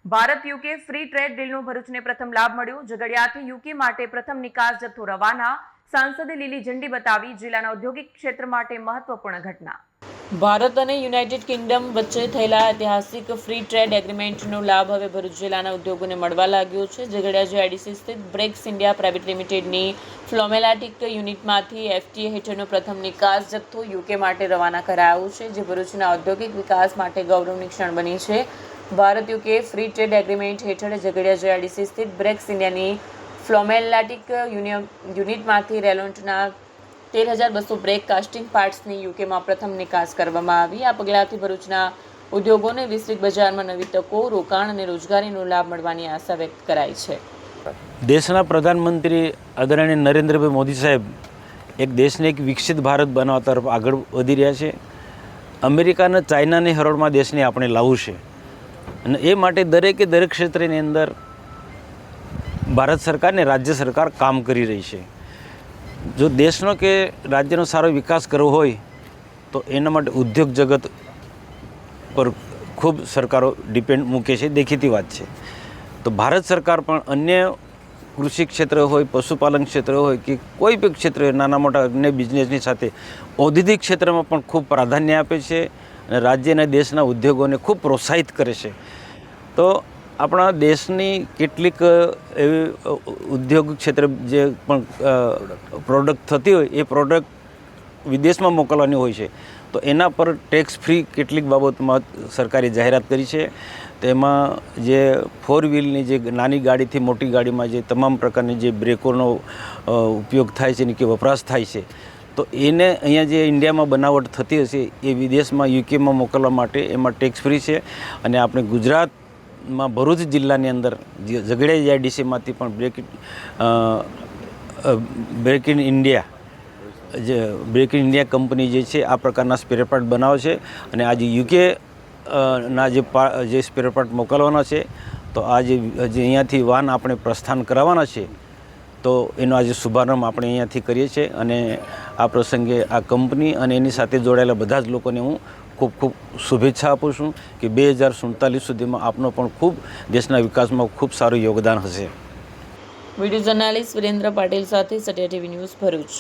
Bharat UK free trade ડીલનો ભરૂચને પ્રથમ લાભ મળ્યો। ઝઘડિયાથી યુકે માટે પ્રથમ નિકાસ જથ્થો રવાના। સાંસદે લીલી ઝંડી બતાવી। જિલ્લાના ઔદ્યોગિક ક્ષેત્ર માટે મહત્વપૂર્ણ ઘટના। ભારત અને યુનાઇટેડ કિંગડમ વચ્ચે થયેલા ઐતિહાસિક ફ્રી ટ્રેડ એગ્રીમેન્ટનો લાભ હવે ભરૂચ જિલ્લાના ઉદ્યોગોને મળવા લાગ્યો છે। ઝઘડિયા જીઆઈડીસી સ્થિત બ્રેક્સ ઇન્ડિયા પ્રાઇવેટ લિમિટેડની ફ્લોમેલાટિક યુનિટમાંથી એફટીએ હેઠળનો પ્રથમ નિકાસ જથ્થો યુકે માટે રવાના કરાયો છે, જે ભરૂચના ઔદ્યોગિક વિકાસ માટે ગૌરવની ક્ષણ બની છે। Bharat UK free trade agreement હેઠળ ઝઘડિયા જીઆઈડીસી સ્થિત બ્રેક્સ ઇન્ડિયાની ફ્લોમેલાટિક યુનિટમાંથી રેલોન્ટના 13,200 બ્રેક કાસ્ટિંગ પાર્ટ્સની યુકેમાં પ્રથમ નિકાસ કરવામાં આવી। આ પગલાંથી ભરૂચના ઉદ્યોગોને વૈશ્વિક બજારમાં નવી તકો, રોકાણ અને રોજગારીનો લાભ મળવાની આશા વ્યક્ત કરાઈ છે। દેશના પ્રધાનમંત્રી આદરણીય નરેન્દ્રભાઈ મોદી સાહેબ એક દેશને એક વિકસિત ભારત બનાવવા તરફ આગળ વધી રહ્યા છે। અમેરિકા અને ચાઇનાની હરોળમાં દેશને આપણે લાવવું છે અને એ માટે દરેક ક્ષેત્રની અંદર ભારત સરકાર ને રાજ્ય સરકાર કામ કરી રહી છે। જો દેશનો કે રાજ્યનો સારો વિકાસ કરવો હોય તો એના માટે ઉદ્યોગ જગત પર ખૂબ સરકારો ડિપેન્ડ મૂકે છે, દેખીતી વાત છે। તો ભારત સરકાર પણ અન્ય કૃષિ ક્ષેત્ર હોય, પશુપાલન ક્ષેત્ર હોય કે કોઈ પણ ક્ષેત્ર નાના મોટા અન્ય બિઝનેસની સાથે ઔદ્યોગિક ક્ષેત્રમાં પણ ખૂબ પ્રાધાન્ય આપે છે અને રાજ્ય અને દેશના ઉદ્યોગોને ખૂબ પ્રોત્સાહિત કરે છે। તો આપણા દેશની કેટલીક એવી ઉદ્યોગ ક્ષેત્ર જે પણ પ્રોડક્ટ થતી હોય એ પ્રોડક્ટ વિદેશમાં મોકલવાની હોય છે, તો એના પર ટેક્સ ફ્રી કેટલીક બાબતમાં સરકારે જાહેરાત કરી છે। તેમાં જે 4 વ્હીલની જે નાની ગાડીથી મોટી ગાડીમાં જે તમામ પ્રકારની જે બ્રેકોનો ઉપયોગ થાય છે કે વપરાશ થાય છે, તો એને અહીંયા જે ઇન્ડિયામાં બનાવટ થતી હશે એ વિદેશમાં યુકેમાં મોકલવા માટે એમાં ટેક્સ ફ્રી છે। અને આપણે ગુજરાતમાં ભરૂચ જિલ્લાની અંદર ઝઘડિયા જીઆઈડીસીમાંથી પણ બ્રેક ઇન ઇન્ડિયા કંપની જે છે આ પ્રકારના સ્પેર પાર્ટ બનાવે છે અને આજે યુકે ના જે સ્પેર પાર્ટ મોકલવાના છે, તો આજે અહીંયાથી વાહન આપણે પ્રસ્થાન કરાવવાના છે, તો એનો આજે શુભારંભ આપણે અહીંયાથી કરીએ છીએ। અને આ પ્રસંગે આ કંપની અને એની સાથે જોડાયેલા બધા જ લોકોને હું ખૂબ ખૂબ શુભેચ્છા આપું છું કે 2047 સુધીમાં આપનો પણ ખૂબ દેશના વિકાસમાં ખૂબ સારું યોગદાન હશે। વિડીયો જર્નાલિસ્ટ વિરેન્દ્ર પાટીલ સાથે સત્યા ટીવી ન્યૂઝ ભરૂચ।